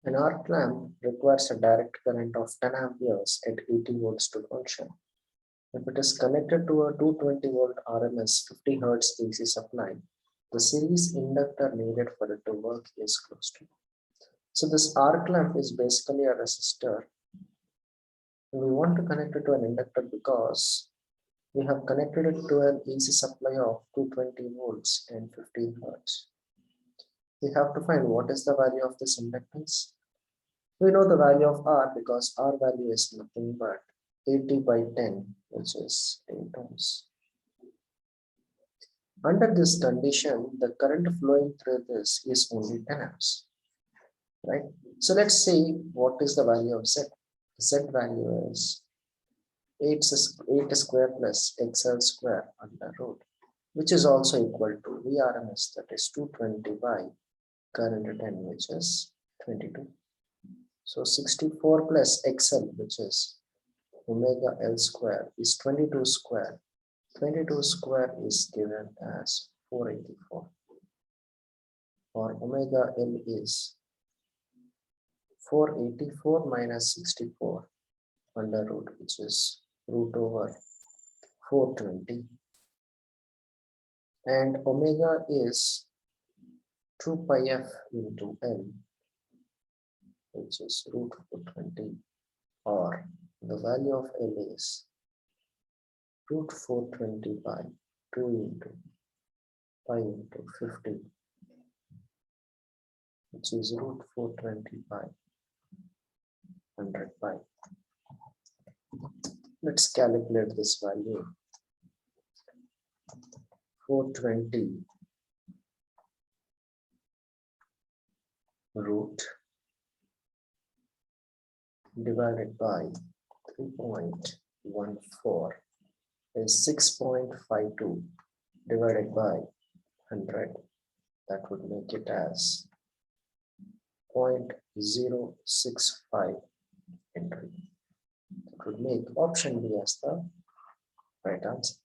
An arc lamp requires a direct current of 10 amperes at 80 volts to function. If it is connected to a 220 volt RMS 50 Hz AC supply, the series inductor needed for it to work is close to. So this arc lamp is basically a resistor. And we want to connect it to an inductor because we have connected it to an AC supply of 220 volts and 15 Hz. We have to find what is the value of this inductance. We know the value of R because R value is nothing but 80 by 10, which is 10 ohms. Under this condition, the current flowing through this is only 10 amps, right? So let's see what is the value of Z. Z value is 8 square plus XL square under root, which is also equal to Vrms, that is 220 by current 10, which is 22. So 64 plus XL, which is omega L square, is 22 square. 22 square is given as 484. Or omega L is 484 minus 64 under root, which is root over 420. And omega is 2 pi f into L, which is root 420, or the value of L is root 420 by 2 into pi into 50, which is root 420 by 100 pi. Let's calculate this value. 420 root divided by 3.14 is 6.52 divided by 100. That would make it as 0.065 Henry. That would make option B as the right answer.